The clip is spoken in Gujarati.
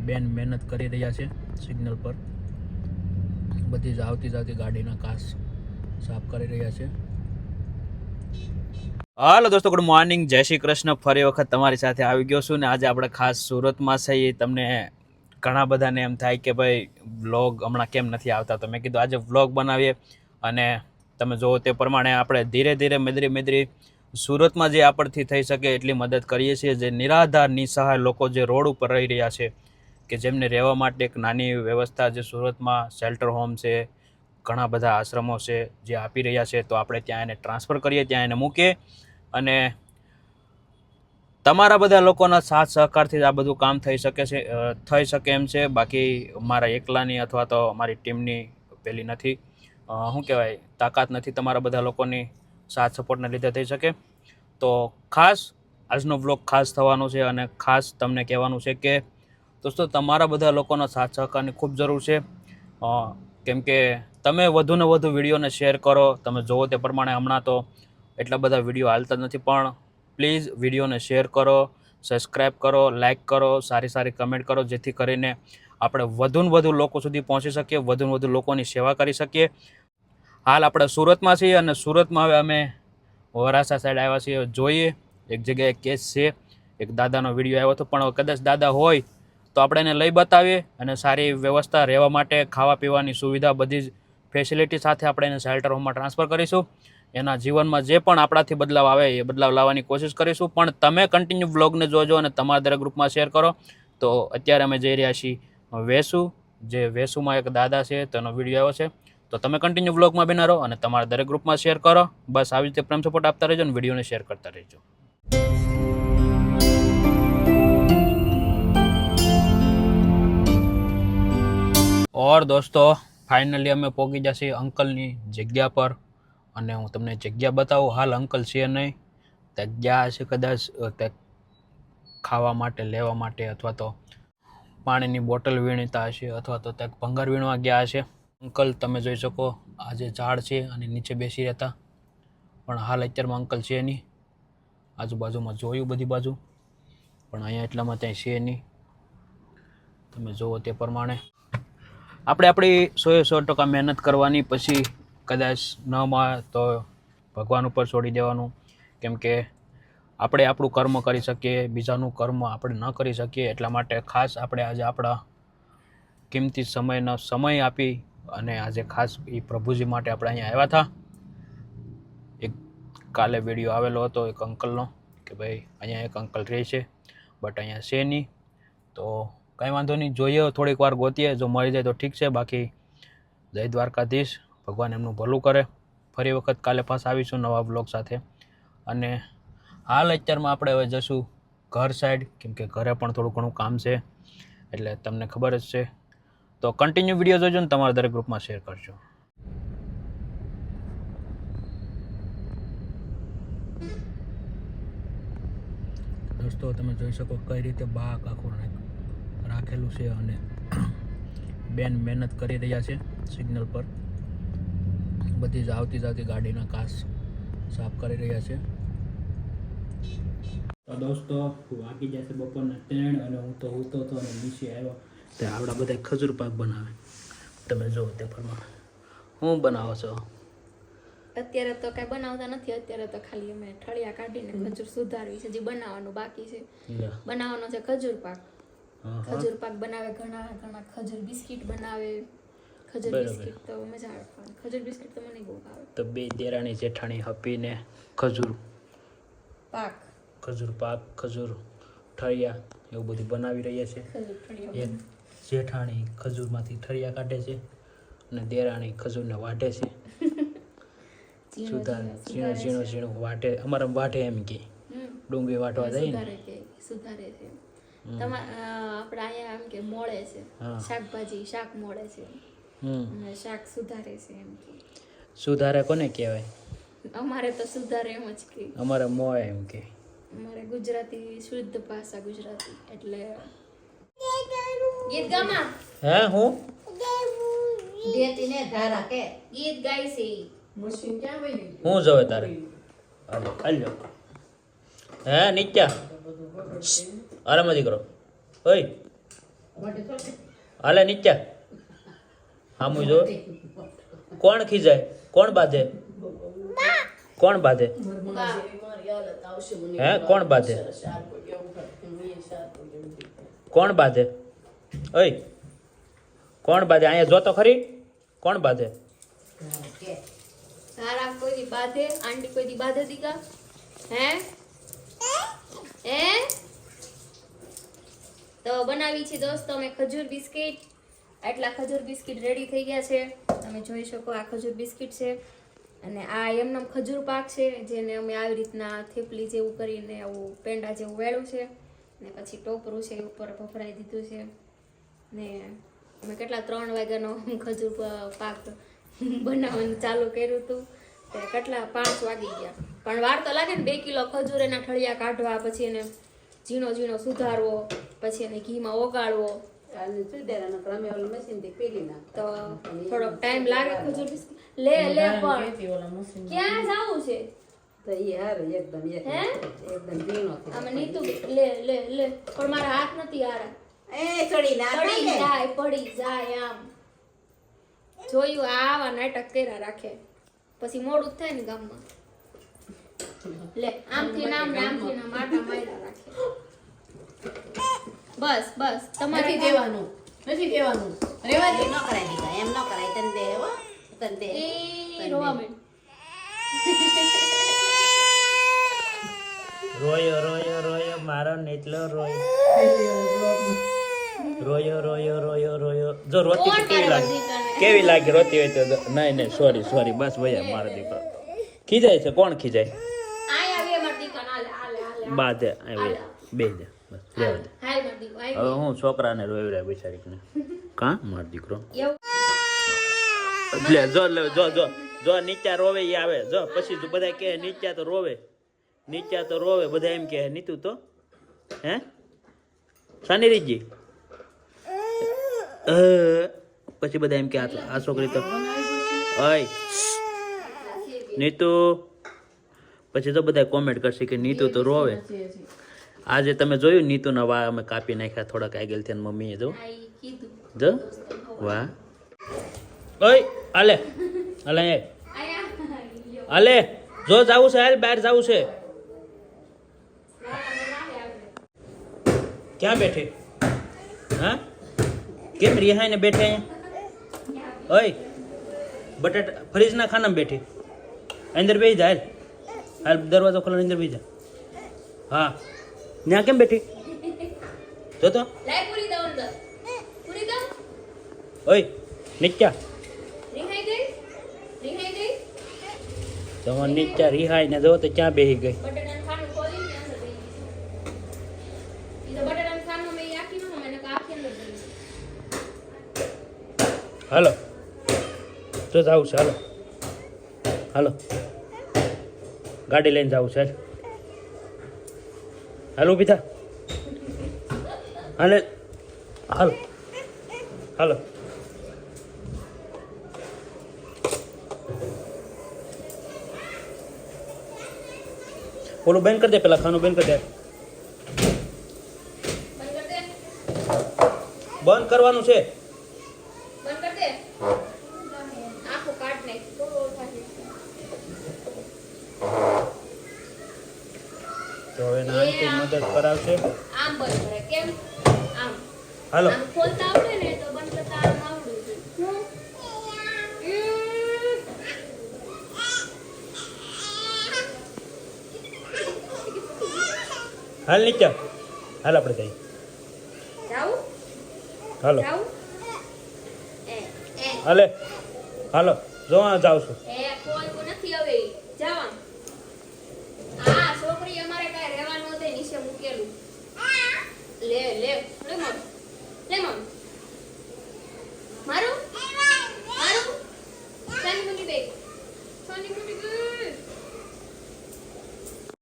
બેન મહેનત કરી રહ્યા છે સિગ્નલ પર. બધી જ આવતી જતી ગાડીના કાચ સાફ કરી રહ્યા છે. હાલો દોસ્તો, ગુડ મોર્નિંગ, જય શ્રી કૃષ્ણ. ફરી વખત તમારી સાથે આવી ગયો છું ને આજે આપણે ખાસ સુરતમાં છીએ. તમને ઘણા બધાને એમ થાય કે ભાઈ વ્લોગ હમણાં કેમ નથી આવતા, તો મેં કીધું આજે વ્લોગ બનાવીએ. અને તમે જુઓ તે પ્રમાણે આપણે ધીરે ધીરે મેદરી સુરતમાં જે આપણથી થઈ શકે એટલી મદદ કરીએ છીએ. જે નિરાધાર નિસહાય લોકો જે રોડ ઉપર રહી રહ્યા છે, કે જેમને રહેવા માટે એક નાની વ્યવસ્થા જે સુરતમાં શેલ્ટર હોમ છે, ઘણા બધા આશ્રમો છે જે આપી રહ્યા છે, તો આપણે ત્યાં એને ટ્રાન્સફર કરીએ, ત્યાં એને મૂકીએ. અને તમારા બધા લોકોના સાથ સહકારથી જ આ બધું કામ થઈ શકે એમ છે. બાકી મારા એકલાની અથવા તો મારી ટીમની પેલી નથી, શું કહેવાય, તાકાત નથી તમારા બધા લોકોની સાથ સપોર્ટને લીધે થઈ શકે. તો ખાસ આજનો વ્લોગ ખાસ થવાનો છે અને ખાસ તમને કહેવાનું છે કે દોસ્તો તમારા બધા લોકોનો સાથ સહકારની ખૂબ જરૂર છે. કેમ કે તમે વધુને વધુ વિડીયોને શેર કરો. તમે જુઓ તે પ્રમાણે હમણાં તો એટલા બધા વિડીયો હાલતા નથી, પણ પ્લીઝ વિડીયોને શેર કરો, સબસ્ક્રાઈબ કરો, લાઇક કરો, સારી કમેન્ટ કરો, જેથી કરીને આપણે વધુને વધુ લોકો સુધી પહોંચી શકીએ, વધુને વધુ લોકોની સેવા કરી શકીએ. હાલ આપણે સુરતમાં છીએ અને સુરતમાં હવે અમે વરાછા સાઈડ આવ્યા છીએ. જોઈએ એક જગ્યાએ કેસ છે, એક દાદાનો વિડીયો આવ્યો હતો, પણ કદાચ દાદા હોય તો આપણે એને લઈ બતાવીએ અને સારી વ્યવસ્થા, રહેવા માટે ખાવા પીવાની સુવિધા, બધી જ ફેસિલિટી સાથે આપણે એને શેલ્ટર હોમમાં ટ્રાન્સફર કરીશું. એના જીવનમાં જે પણ આપણાથી બદલાવ આવે એ બદલાવ લાવવાની કોશિશ કરીશું. પણ તમે કન્ટિન્યુ વ્લોગને જોજો અને તમારા દરેક ગ્રુપમાં શેર કરો. તો અત્યારે અમે જઈ રહ્યા છીએ વેસુ, જે વેસુમાં એક દાદા છે તેનો વિડીયો આવ્યો છે. તો તમે કન્ટિન્યુ વ્લોગમાં બના રહો અને તમારા દરેક ગ્રુપમાં શેર કરો. બસ આવી રીતે પ્રેમ સપોર્ટ આપતા રહેજો અને વિડીયોને શેર કરતા રહેજો. ઓર દોસ્તો, ફાઇનલી અમે પહોંચી જશે અંકલની જગ્યા પર અને હું તમને જગ્યા બતાવું. હાલ અંકલ છે નહીં, ત્યાં ગયા હશે કદાચ ખાવા માટે, લેવા માટે, અથવા તો પાણીની બોટલ વીણતા હશે, અથવા તો ત્યાં ભંગાર વીણવા ગયા હશે. અંકલ તમે જોઈ શકો આ જે ઝાડ છે અને નીચે બેસી રહેતા, પણ હાલ અત્યારમાં અંકલ છે નહીં. આજુબાજુમાં જોયું બધી બાજુ, પણ અહીંયા એટલામાં ત્યાં છે નહીં. તમે જુઓ તે પ્રમાણે આપણે આપણી 100% મહેનત કરવાની, પછી કદાચ ન મળે તો ભગવાન ઉપર છોડી દેવાનું. કેમ કે આપણે આપણું કર્મ કરી શકીએ, બીજાનું કર્મ આપણે ન કરી શકીએ. એટલા માટે ખાસ આપણે આજે આપણા કિંમતી સમય આપી અને આજે ખાસ એ પ્રભુજી માટે આપણે અહીંયા આવ્યા હતા. એક કાલે વિડીયો આવેલો હતો એક અંકલનો કે ભાઈ અહીંયા એક અંકલ રહે છે, બટ અહીંયા છે નહીં. તો કંઈ વાંધો નહીં, જોઈએ થોડીક વાર ગોતીએ, જો મળી જાય તો ઠીક છે. બાકી જય દ્વારકાધીશ, ભગવાન એમનું ભલું કરે. ફરી વખત કાલે પાછા આવીશું નવા બ્લોગ સાથે. અને હાલ અત્યારમાં આપણે હવે જશું ઘર સાઈડ, કેમ કે ઘરે પણ થોડું ઘણું કામ છે, એટલે તમને ખબર જ છે. તો કન્ટિન્યુ વિડીયો જોજો ને તમારા દરેક ગ્રુપમાં શેર કરજો. દોસ્તો તમે જોઈ શકો કઈ રીતે બાગ આખું રાખેલું છે અને બેન મહેનત કરી રહ્યા છે સિગ્નલ પર. બધી જ આવતી જતી ગાડીના કાચ સાફ કરી રહ્યા છે. તો દોસ્તો વાગી જશે બપોરના 3 અને હું તો હતો અને નીચે આવ્યો તે આવડા બધા ખજૂર પાક બનાવે. તમે જુઓ તે પ્રમાણે હું બનાવો છો? અત્યારે તો કઈ બનાવતા નથી. અત્યારે તો ખાલી અમે ઠળિયા કાઢીને ખજૂર સુધારવી છે. જે બનાવવાનું બાકી છે, બનાવવાનો છે ખજૂર પાક. ખજૂર પાક બનાવે, ઘણા ખજૂર બિસ્કિટ બનાવે. ખજૂર બિસ્કિટ તો મજા આવે, પણ ખજૂર બિસ્કિટ તો મને બહુ ભાવે. તો બે દેરાણી જેઠાણી હપીને ખજૂર પાક, ખજૂર ઠળિયા એવું બધું બનાવી રહ્યા છે. એક જેઠાણી ખજૂરમાંથી ઠળિયા કાઢે છે અને દેરાણી ખજૂરને વાઢે છે. ઝીણું વાટે, અમારા વાટે એમ કે ડુંગળી વાટવા જાય ને સુધારે છે. આપડા અહીંયા એમ કે મોળે છે, શાકભાજી શાક મોળે છે, શાક સુધારે છે. એમ કે સુધારે કોને કહેવાય? અમારે તો સુધારે એમ જ કે, અમારે મોળે એમ કે. અમારે ગુજરાતી શુદ્ધ ભાષા ગુજરાતી એટલે ગીત ગામા હે હું દેતીને ધારા કે ગીત ગાય છે. મશીન ક્યાં વઈ ગઈ? હું જોવે તારે હાલ્યો હે નીચા આરામથી કરો. ઓય હાલે નીચે આમું જો કોણ ખીજાય કોણ બાંધે કોણ બાંધે હે કોણ બાંધે કોણ બાંધે ઓય કોણ બાંધે અહીંયા જો તો ખરી કોણ બાંધે સારા કોઈ દી બાંધે આંટી કોઈ દી બાંધે દીકા હે હે તો બનાવી છે દોસ્તો અમે ખજૂર બિસ્કિટ આટલા ખજૂર બિસ્કિટ રેડી થઈ ગયા છે તમે જોઈ શકો આ ખજૂર બિસ્કિટ છે અને આ એમનો ખજૂર પાક છે જેને અમે આવી રીતના થેપલી જેવું કરીને આવું પેંડા જેવું વેળું છે ને પછી ટોપરું છે એ ઉપર ભભરાઈ દીધું છે ને અમે કેટલા 3 વાગ્યાનો ખજૂર પાક બનાવવાનું ચાલુ કર્યું હતું તે કેટલા 5 વાગી ગયા પણ વાર તો લાગે ને 2 કિલો ખજૂર એના ઠળિયા કાઢવા પછી એને ઝીણો ઝીણો સુધારવો પછી એને ઘીમાં ઓગાળવો તો થોડોક ટાઈમ લાગે ખજૂર બિસ્કિટ લે પણ ક્યાં જાવું છે આમાં નીતુ લે પણ મારા હાથ નથી આરા પડી જાય આમ જોયું આવા નાટક કર્યા રાખે પછી મોડું થાય ને ગામમાં લે આમથી નામ ને આમથી નામ આટા માર્યા રાખે બસ તમારે નથી દેવાનું રેવા દે ન કરાય દીકા એમ ન કરાય તને દે હો તને દે એ રોવા માંડ રોયો રોયો રોયો મારો નેતલો રોયો રોયો રોયો રોયો રોયો જો રોતી તો કેવી લાગે રોતી હોય તો નહીં સોરી બસ ભૈયા મારો દીકરો ખીજાય છે કોણ ખીજાય આયા વે માર દીકરા આલે બાદે બે દે બસ લેવા દે હાલ માર દીકરો હવે હું છોકરાને રોઈ રહ્યા બિચારીને કા માર દીકરો લે જો નીચા રોવે ઈ આવે જો પછી તો બધા કહે નીચા તો રોવે બધા એમ કહે નીતુ તો હે સાની રીજી પછી બધા એમ કે આ છોકરી તો ઓય નીતુ પછી તો બધા કોમેન્ટ કરશે કે નીતુ તો રોવે આજે તમે જોયું નીતુના વા અમે કાપી નાખ્યા થોડાક આગળ થઈને મમ્મીએ જો જો વાહ ઓય આલે જો જાવું છે હાલ બહાર જાવું છે ક્યાં બેઠે હા કેમ રિહાઈને બેઠે અહીંયા ઓય બટાટા ફ્રીજના ખાનામાં બેઠી અંદર બેસી જા હાલ દરવાજો ખોલો અંદર બેસી જા હા ત્યાં કેમ બેઠી જો તો ઓય નીચા તમારે નીચા રિહાઈ ને જો તો ક્યાં બેસી ગઈ હાલો તો જાવું છે હાલો ગાડી લઈને જાવું છે હાલો ઊભી થા હાલો ઓલું બંધ કરી દે પેલા ખાનું બંધ કરી દે બંધ કરવાનું છે તો હવે નાનથી મદદ કરાવશે આમ બંધ કરે કેમ આમ હાલો આમ ખોલતા આવડે ને તો બંધ કરતા આમ આવડું જોઈએ હાલ નીચે હાલ આપણે જઈએ જાવું હાલો જાવું હાલો જો આ જાઉં છું કોઈ નથી હવે જાવા આ છોકરી અમારે કાંઈ રહેવાનું નથી નીચે મૂકેલું લે મમ્મી